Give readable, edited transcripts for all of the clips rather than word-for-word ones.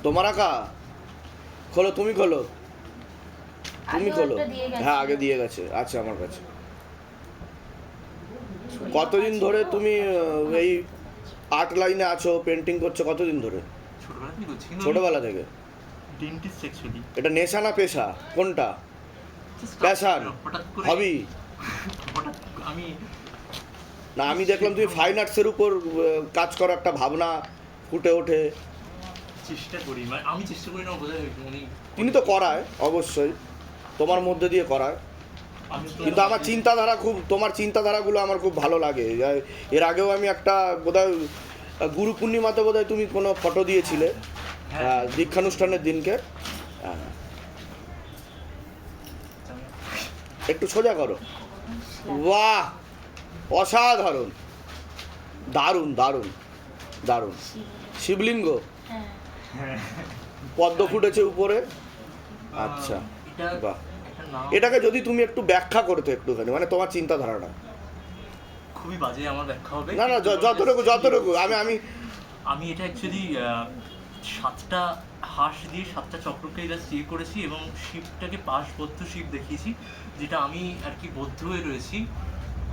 তোমার আঁকা খোলো, তুমি খোলো, তুমি খোলো। হ্যাঁ আগে দিয়ে গেছে, আছে আমার কাছে। কতদিন ধরে তুমি এই আর্ট লাইনে আছো, পেন্টিং করছো কতদিন ধরে? ছোটবেলা থেকে করছি। ছোটবেলা থেকে? Dentist actually. এটা নেশা না পেশা, কোনটা? প্যাশন, হঠাৎ করে হবি? হঠাৎ আমি না আমি দেখলাম তুমি ফাইন আর্টসের উপর কাজ করার একটা ভাবনা ফুটে ওঠে। চেষ্টা করি, মানে আমি চেষ্টা করি না বোঝাই, উনি তিনি তো করায় অবশ্যই, তোমার মধ্যে দিয়ে করায়, আমি তো কিন্তু আমার চিন্তাধারা খুব, তোমার চিন্তাধারাগুলো আমার খুব ভালো লাগে। এর আগেও আমি একটা বোধহয় গুরু পূর্ণিমাতে বোধহয় তুমি কোনো ফটো দিয়েছিলে, দীক্ষানুষ্ঠানের দিনকে। হ্যাঁ একটু সোজা করো। বাহ, অসাধারণ, দারুণ দারুণ দারুণ। শিবলিঙ্গ, পদ্ম ফুটেছে উপরে। আচ্ছা বাহ, এটাকে যদি তুমি একটু ব্যাখ্যা করতে একটুখানি, মানে তোমার চিন্তাধারাটা। খুবই বাজে আমার ব্যাখ্যা হবে। না না যতটুকু যতটুকু আমি আমি আমি এটা অ্যাকচুয়ালি 7টা হাঁস দিয়ে 7টা চক্রকে এটা চির করেছি এবং শিবটাকে পাশবদ্ধ শিব দেখিয়েছি, যেটা আমি আর কি বদ্ধ হয়ে রয়েছি,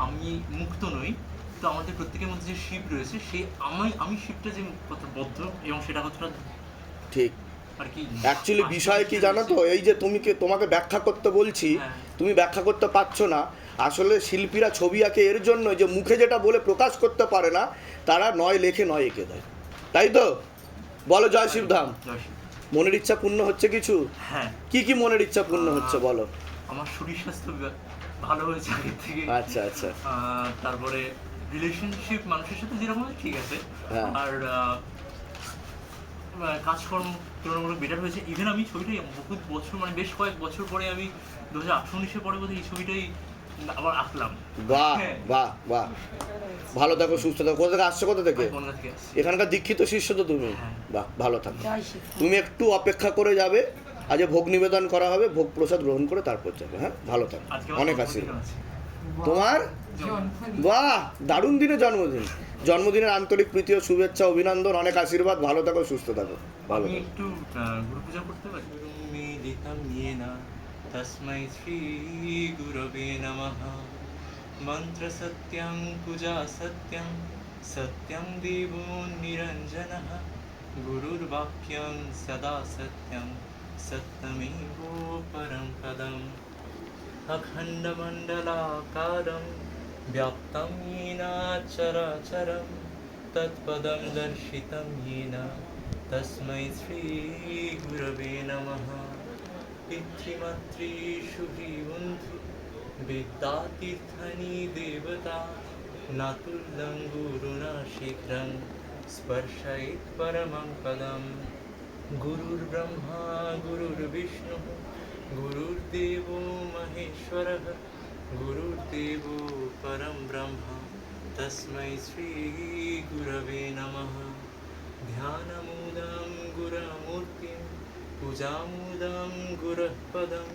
আমি মুক্ত নই। তো আমাদের প্রত্যেকের মধ্যে যে শিব রয়েছে সে আমি শিবটা যে বদ্ধ এবং সেটা কতটা ঠিক আর কি। অ্যাকচুয়ালি বিষয় কি জানো তো, এই যে তোমাকে ব্যাখ্যা করতে বলছি, তুমি ব্যাখ্যা করতে পারছো না। আসলে শিল্পীরা ছবি আঁকে এর জন্য যে মুখে যেটা বলে প্রকাশ করতে পারে না, তারা নয় লেখে নয় এঁকে দেয়, তাই তো? বলো জয় শিবধাম। মনের ইচ্ছা পূর্ণ হচ্ছে কিছু? হ্যাঁ। কি মনের ইচ্ছা পূর্ণ হচ্ছে বলো? আমার শরীর স্বাস্থ্য ভালো হয়েছে আগের থেকে। আচ্ছা আচ্ছা। তারপরে রিলেশনশিপ মানুষের সাথে যেরকম ঠিক আছে, আর কাজকর্ম তুলনামূলক বেটার হয়েছে। ইভেন আমি ছবিটাই বহুত বছর, মানে বেশ কয়েক বছর পরে আমি 2018-19 পরে বোধহয় এই ছবিটাই আবার আঁকলাম। বাহ বাহ বাহ, ভালো থাকো, সুস্থ থাকো। কোথা থেকে আসছো, কোথা থেকে? এখানকার দীক্ষিত শিষ্য তো তুমি? বাহ, ভালো থাকো। তুমি একটু অপেক্ষা করে যাবে, আজ ভোগ নিবেদন করা হবে, ভোগ প্রসাদ গ্রহণ করে তারপর যাবে। হ্যাঁ ভালো থাকো, অনেক আশীর্বাদ তোমার। বাহ, দারুণ দিনে জন্মদিন, জন্মদিনের আন্তরিক প্রীতি ও শুভেচ্ছা, অভিনন্দন, অনেক আশীর্বাদ, ভালো থাকো, সুস্থ থাকো, ভালো থাকো। একটু গুরু পূজা করতে পারি? তস্मै শ্রী গুরবে নমঃ। মন্ত্র সত্যং পূজা সত্যং, সত্যং দেবো নিরঞ্জনঃ। গুরুর্বাক্যং সদা সত্যং, সত্যমেব পরম পদম। অখণ্ডমণ্ডলাকারং व्याप्तं येन चराचरं, तत्पदं दर्शितं येन तस्मै श्रीगुरवे नमः। पितृमातृसुहृबन्धु विद्यातीर्थानि देवता, नातुलं गुरुणा शीघ्रं स्पर्शयेत् परमं पदं। गुरुर्ब्रह्मा गुरुर्विष्णुः गुरुर्देवो महेश्वरः, गुरुर्देवो परं ब्रह्म तस्मै श्रीगुरवे नमः। ध्यानमूलं गुरुमूर्तिं, पूजामूलं गुरः पदं,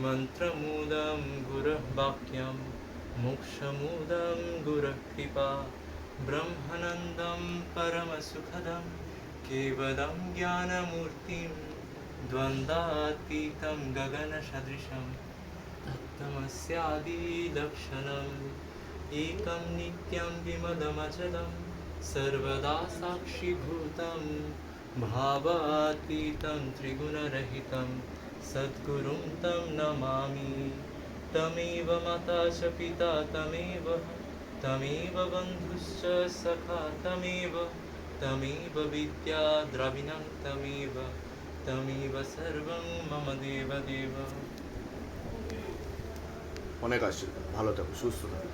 मन्त्रमूलं गुरः वाक्यं, मोक्षमूलं गुरः कृपा। ब्रह्मानन्दं परमसुखदं, केवलं ज्ञानमूर्तिं, द्वन्द्वातीतं गगनसदृशं, तत्त्वमस्यादिलक्षणम्। एकं नित्यं विमलमचलं, सर्वदा साक्षिभूतं, भावातीतं त्रिगुणरहितं, सद्गुरुं तं नमामि। तमेव माता च पिता तमेव, तमेव बन्धुश्च सखा तमेव, तमेव विद्या द्रविणं तमेव, तमेव सर्वं मम देवदेव। অনেক আশীর্বাদ, ভালো থাকো, সুস্থ থাকো।